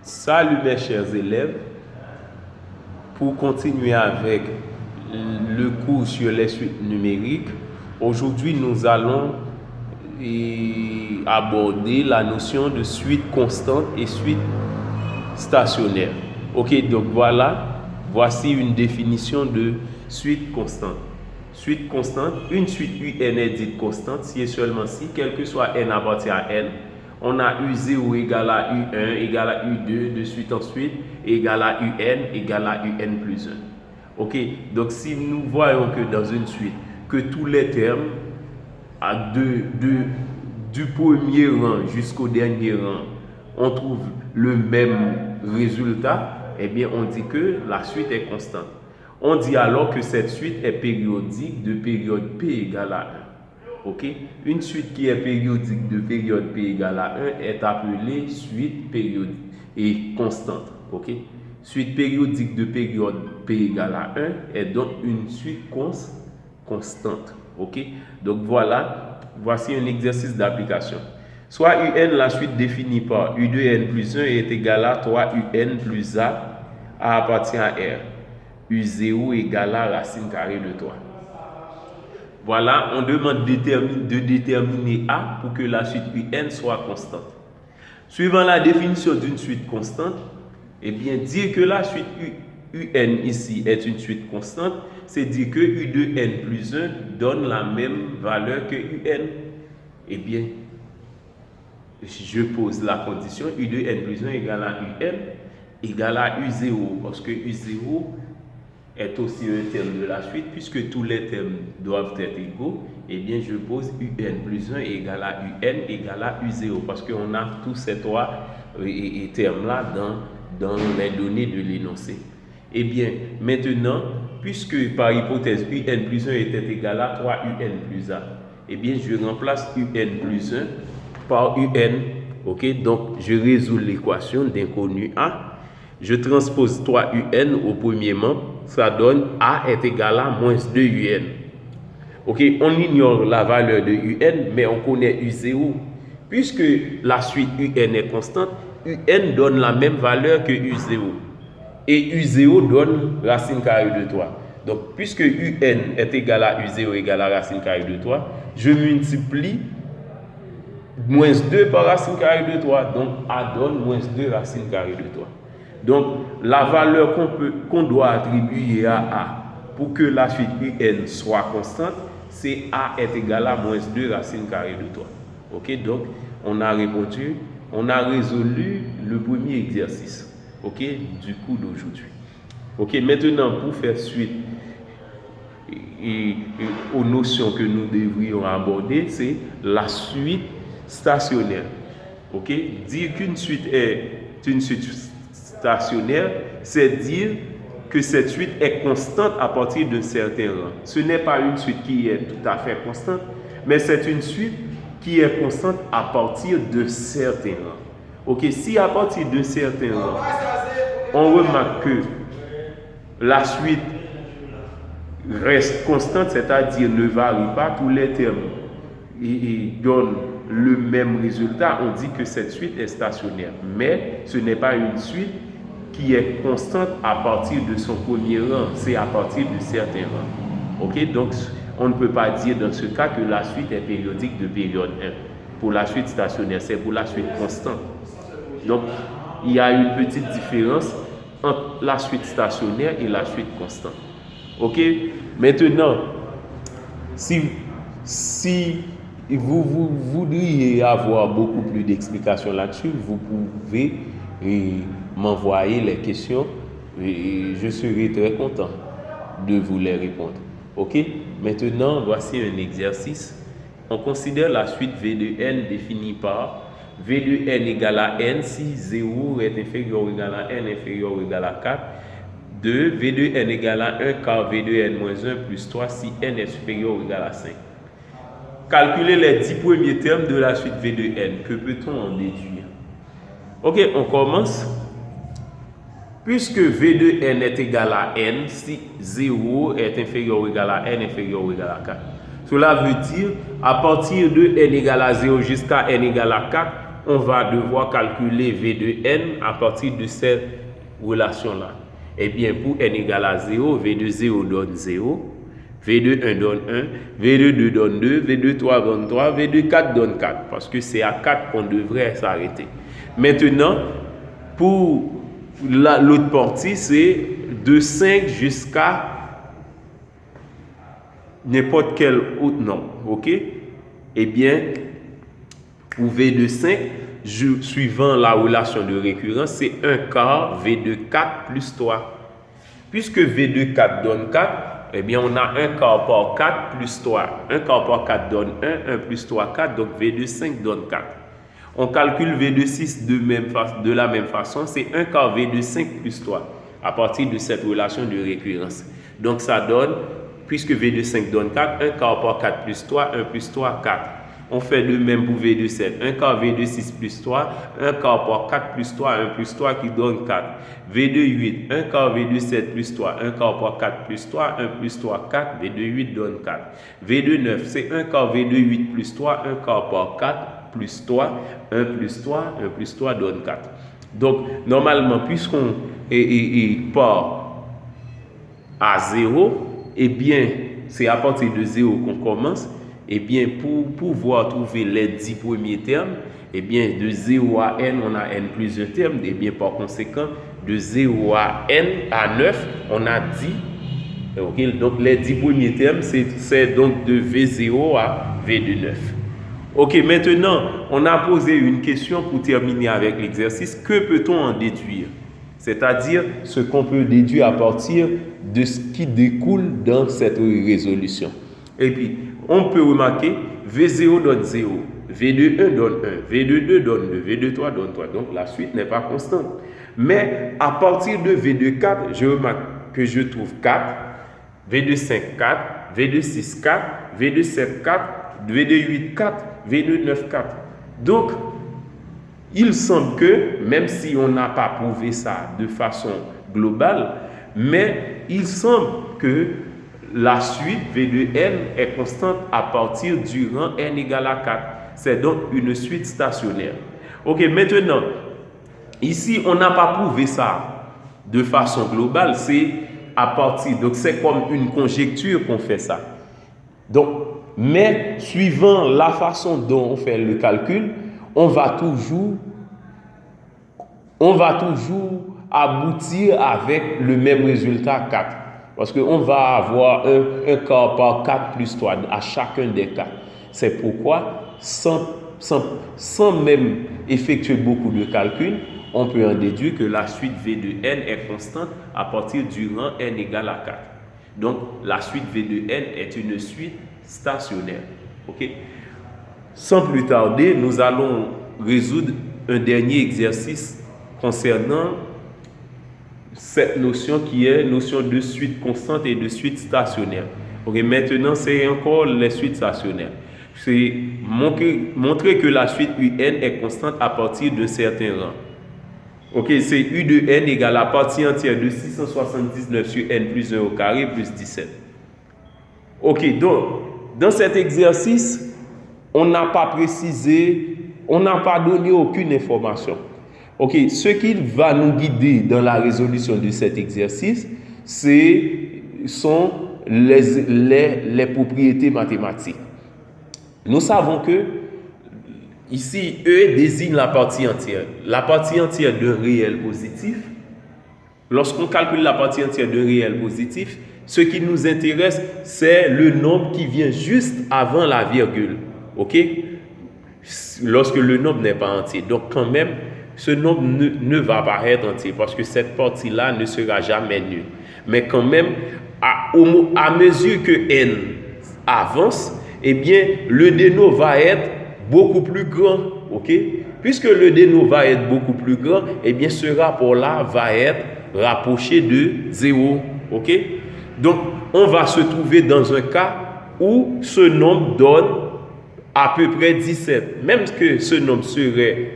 Salut mes chers élèves, pour continuer avec le cours sur les suites numériques, aujourd'hui nous allons aborder la notion de suite constante et suite stationnaire. Ok, donc voici une définition de suite constante. Suite constante, une suite UN est dite constante si et seulement si, quel que soit n appartient à n, on a U0 égale à U1 égale à U2 de suite en suite égale à UN égale à UN plus 1. Ok, donc si nous voyons que dans une suite, que tous les termes du premier rang jusqu'au dernier rang, on trouve le même résultat, eh bien on dit que la suite est constante. On dit alors que cette suite est périodique de période P égale à 1. Ok? Une suite qui est périodique de période P égale à 1 est appelée suite périodique et constante. Ok? Suite périodique de période P égale à 1 est donc une suite constante. Ok? Donc voici un exercice d'application. Soit UN, la suite définie par U2N plus 1 est égal à 3UN plus A appartient à R. U0 égale à racine carrée de 3. Voilà, on demande de déterminer A pour que la suite UN soit constante. Suivant la définition d'une suite constante, eh bien, dire que la suite UN ici est une suite constante, c'est dire que U2N plus 1 donne la même valeur que UN. Eh bien, je pose la condition U2N plus 1 égale à UN égale à U0, parce que U0 est aussi un terme de la suite, puisque tous les termes doivent être égaux, eh bien je pose UN plus 1 égale à UN égale à U0, parce qu'on a tous ces trois termes-là dans les données de l'énoncé. Eh bien, maintenant, puisque par hypothèse UN plus 1 était égal à 3UN plus A, eh bien je remplace UN plus 1 par UN. Ok, donc je résous l'équation d'inconnu A. Je transpose 3UN au premier membre, ça donne A est égal à moins 2UN. Ok, on ignore la valeur de UN, mais on connaît U0. Puisque la suite UN est constante, UN donne la même valeur que U0. Et U0 donne racine carrée de 3. Donc, puisque UN est égal à U0 égale à racine carrée de 3, je multiplie moins 2 par racine carrée de 3. Donc, A donne moins 2 racine carrée de 3. Donc, la valeur qu'on doit attribuer à A pour que la suite UN soit constante, c'est A est égal à moins 2 racine carrée de 3. Ok, donc on a répondu, on a résolu le premier exercice, ok, du cours d'aujourd'hui. Ok, maintenant pour faire suite aux notions que nous devrions aborder, c'est la suite stationnaire. Ok, dire qu'une suite est une suite stationnaire, c'est dire que cette suite est constante à partir d'un certain rang. Ce n'est pas une suite qui est tout à fait constante, mais c'est une suite qui est constante à partir de certains rangs. Ok, si à partir de certains rangs, on remarque que la suite reste constante, c'est-à-dire ne varie pas, tous les termes donnent le même résultat, on dit que cette suite est stationnaire. Mais ce n'est pas une suite qui est constante à partir de son premier rang, c'est à partir de certains rangs. Ok, donc on ne peut pas dire dans ce cas que la suite est périodique de période 1. Pour la suite stationnaire, c'est pour la suite constante. Donc, il y a une petite différence entre la suite stationnaire et la suite constante. Ok, maintenant, si vous voudriez avoir beaucoup plus d'explications là-dessus, vous pouvez m'envoyer les questions et je serai très content de vous les répondre. Ok, maintenant voici un exercice. On considère la suite V de n définie par V de n égale à n si 0 est inférieur ou égal à n inférieur ou égal à 4. 2. V de n égale à 1 car V de n moins 1 plus 3 si n est supérieur ou égal à 5. Calculer les 10 premiers termes de la suite V de n. Que peut-on en déduire? Ok, on commence. Puisque V de n est égal à n si 0 est inférieur ou égal à n inférieur ou égal à 4. Cela veut dire, à partir de n égale à 0 jusqu'à n égale à 4, on va devoir calculer V de n à partir de cette relation-là. Eh bien, pour n égale à 0, V de 0 donne 0, V de 1 donne 1, V de 2 donne 2, V de 3 donne 3, V de 4 donne 4, parce que c'est à 4 qu'on devrait s'arrêter. Maintenant, pour l'autre partie, c'est de 5 jusqu'à n'importe quel autre nombre, ok? Eh bien, pour V de 5, suivant la relation de récurrence, c'est 1 quart V de 4 plus 3. Puisque V de 4 donne 4, eh bien, on a 1 quart par 4 plus 3. 1 quart par 4 donne 1, 1 plus 3, 4, donc V de 5 donne 4. On calcule V de 6 de la même façon, c'est 1 quart V de 5 plus 3, à partir de cette relation de récurrence. Donc, ça donne, puisque V de 5 donne 4, 1 quart par 4 plus 3, 1 plus 3, 4. On fait de même pour V de 7. 1 quart V de 6 plus 3, 1 quart par 4 plus 3, 1 plus 3 qui donne 4. V de 8, 1 quart V de 7 plus 3, 1 quart par 4 plus 3, 1 plus 3, 4. V de 8 donne 4. V de 9, c'est 1 quart V de 8 plus 3, 1 quart par 4 plus 3, 1 plus 3, 1 plus 3 donne 4. Donc, normalement, puisqu'on part à 0, eh bien, c'est à partir de 0 qu'on commence. Eh bien, pour pouvoir trouver les 10 premiers termes, eh bien, de 0 à n, on a n plusieurs termes. Eh bien, par conséquent, de 0 à n à 9, on a 10. Okay? Donc, les 10 premiers termes, c'est donc de V0 à V de 9. Ok, maintenant, on a posé une question pour terminer avec l'exercice. Que peut-on en déduire? C'est-à-dire ce qu'on peut déduire à partir de ce qui découle dans cette résolution. Et puis, on peut remarquer V0 donne 0, V de 1 donne 1, V de 2 donne 2, V de 3 donne 3. Donc, la suite n'est pas constante. Mais à partir de V de 4, je remarque que je trouve 4, V de 5, 4, V de 6, 4, V de 7, 4, V de 8, 4, V de 9, 4. Donc, il semble que, même si on n'a pas prouvé ça de façon globale, mais il semble que la suite V de n est constante à partir du rang n égale à 4. C'est donc une suite stationnaire. Ok, maintenant, ici, on n'a pas prouvé ça de façon globale, c'est à partir, donc c'est comme une conjecture qu'on fait ça. Donc, mais suivant la façon dont on fait le calcul, on va toujours aboutir avec le même résultat 4. Parce qu'on va avoir un quart par 4 plus 3 à chacun des cas. C'est pourquoi, sans même effectuer beaucoup de calculs, on peut en déduire que la suite V de n est constante à partir du rang n égale à 4. Donc, la suite V de n est une suite stationnaire. Okay? Sans plus tarder, nous allons résoudre un dernier exercice concernant cette notion qui est notion de suite constante et de suite stationnaire. Okay? Maintenant, c'est encore les suites stationnaires. C'est montrer que la suite UN est constante à partir de certains rangs. Ok, c'est U de n égale la partie entière de 679 sur n plus 1 au carré plus 17. Ok, donc, dans cet exercice, on n'a pas précisé, on n'a pas donné aucune information. Ok, ce qui va nous guider dans la résolution de cet exercice, sont les propriétés mathématiques. Nous savons que ici, E désigne la partie entière. La partie entière d'un réel positif. Lorsqu'on calcule la partie entière d'un réel positif, ce qui nous intéresse, c'est le nombre qui vient juste avant la virgule. Ok? Lorsque le nombre n'est pas entier. Donc, quand même, ce nombre ne va pas être entier parce que cette partie-là ne sera jamais nulle. Mais quand même, à mesure que n avance, eh bien, le déno va être beaucoup plus grand, ok? Puisque le déno va être beaucoup plus grand, eh bien, ce rapport-là va être rapproché de 0, ok? Donc, on va se trouver dans un cas où ce nombre donne à peu près 17. Même que ce nombre serait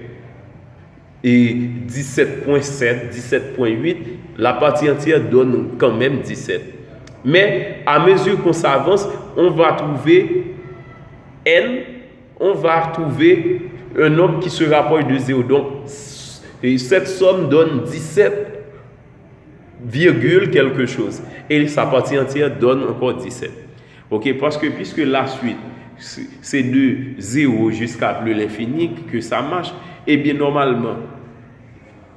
17.7, 17.8, la partie entière donne quand même 17. Mais à mesure qu'on s'avance, on va trouver n, on va trouver un nombre qui se rapproche de 0. Donc, cette somme donne 17, quelque chose. Et sa partie entière donne encore 17. Ok, parce que puisque la suite, c'est de 0 jusqu'à plus l'infini que ça marche, et bien normalement,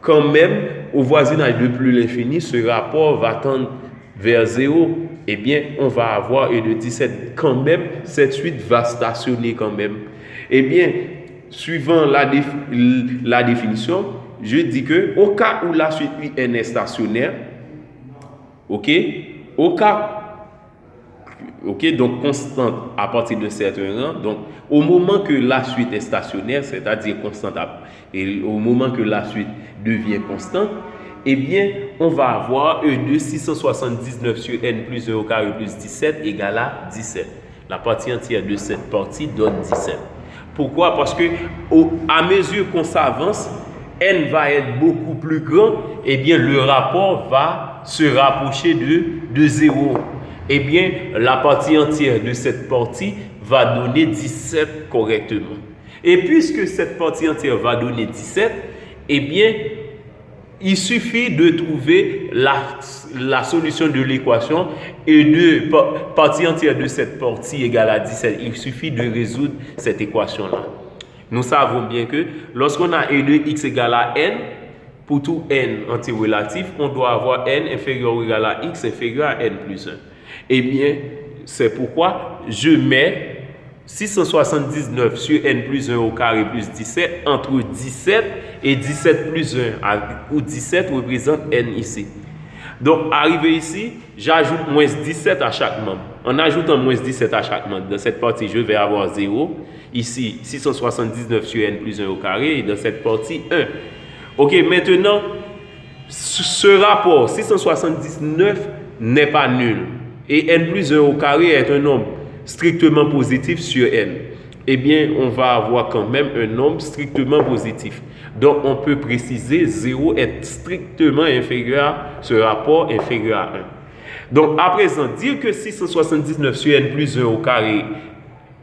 quand même, au voisinage de plus l'infini, ce rapport va tendre vers 0, eh bien, on va avoir de 17 quand même, cette suite va stationner quand même. Eh bien, suivant la définition, je dis que au cas où la suite UN est stationnaire, ok, donc constante à partir de certain rang, donc au moment que la suite est stationnaire, c'est-à-dire constante, et au moment que la suite devient constante, eh bien, on va avoir E de 679 sur n plus 1 au carré plus 17 égale à 17. La partie entière de cette partie donne 17. Pourquoi? Parce que à mesure qu'on s'avance, n va être beaucoup plus grand, eh bien, le rapport va se rapprocher de 0. Eh bien, la partie entière de cette partie va donner 17 correctement. Et puisque cette partie entière va donner 17, eh bien, il suffit de trouver la solution de l'équation et de partie entière de cette partie égale à 17. Il suffit de résoudre cette équation-là. Nous savons bien que lorsqu'on a E de x égale à n, pour tout n antirelatif, on doit avoir n inférieur ou égal à x inférieur à n plus 1. Eh bien, c'est pourquoi je mets 679 sur n plus 1 au carré plus 17 entre 17 et 17 plus 1, où 17 représente n ici. Donc, arrivé ici, j'ajoute moins 17 à chaque membre. En ajoutant moins 17 à chaque membre, dans cette partie, je vais avoir 0. Ici, 679 sur n plus 1 au carré, et dans cette partie, 1. Ok, maintenant, ce rapport 679 n'est pas nul. Et n plus 1 au carré est un nombre strictement positif sur n. Eh bien, on va avoir quand même un nombre strictement positif. Donc, on peut préciser 0 est strictement inférieur à ce rapport inférieur à 1. Donc, à présent, dire que 679 sur n plus 1 au carré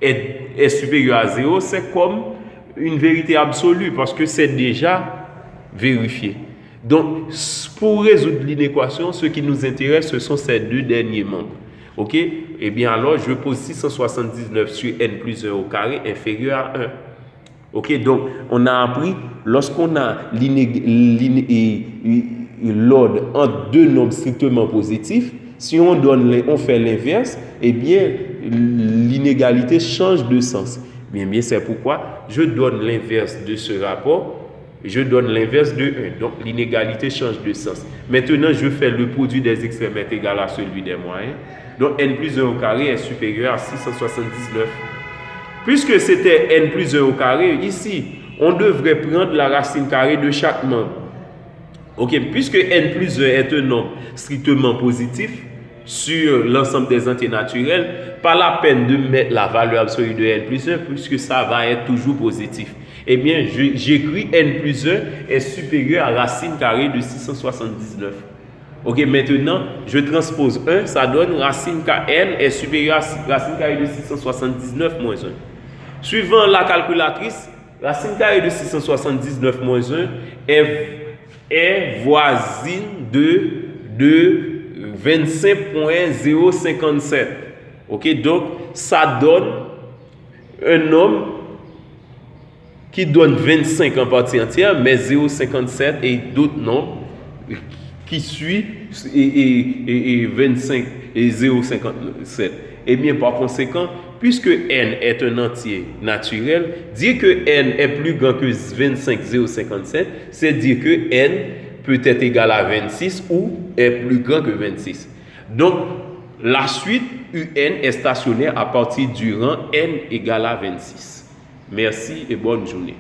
est supérieur à 0, c'est comme une vérité absolue parce que c'est déjà vérifié. Donc, pour résoudre l'inéquation, ce qui nous intéresse, ce sont ces deux derniers membres. Ok? Eh bien, alors, je pose 679 sur n plus 1 au carré inférieur à 1. Ok? Donc, on a appris, lorsqu'on a l'ordre entre deux nombres strictement positifs, si on fait l'inverse, eh bien, l'inégalité change de sens. Bien, c'est pourquoi je donne l'inverse de ce rapport. Je donne l'inverse de 1. Donc, l'inégalité change de sens. Maintenant, je fais le produit des extrêmes est égal à celui des moyens. Donc, n plus 1 au carré est supérieur à 679. Puisque c'était n plus 1 au carré, ici, on devrait prendre la racine carrée de chaque membre. Ok, puisque n plus 1 est un nombre strictement positif sur l'ensemble des entiers naturels, pas la peine de mettre la valeur absolue de n plus 1, puisque ça va être toujours positif. Eh bien, j'écris n plus 1 est supérieur à racine carrée de 679. Ok, maintenant, je transpose 1, ça donne racine n est supérieur à racine carrée de 679 moins 1. Suivant la calculatrice, racine carrée de 679 moins 1 est voisine de 25.057. Ok, donc ça donne un nombre qui donne 25 en partie entière, mais 0,57 et d'autres nombres qui suivent et 25 et 0,57. Et bien, par conséquent, puisque n est un entier naturel, dire que n est plus grand que 25,057, c'est dire que n peut être égal à 26 ou est plus grand que 26. Donc, la suite UN est stationnaire à partir du rang n égale à 26. Merci et bonne journée.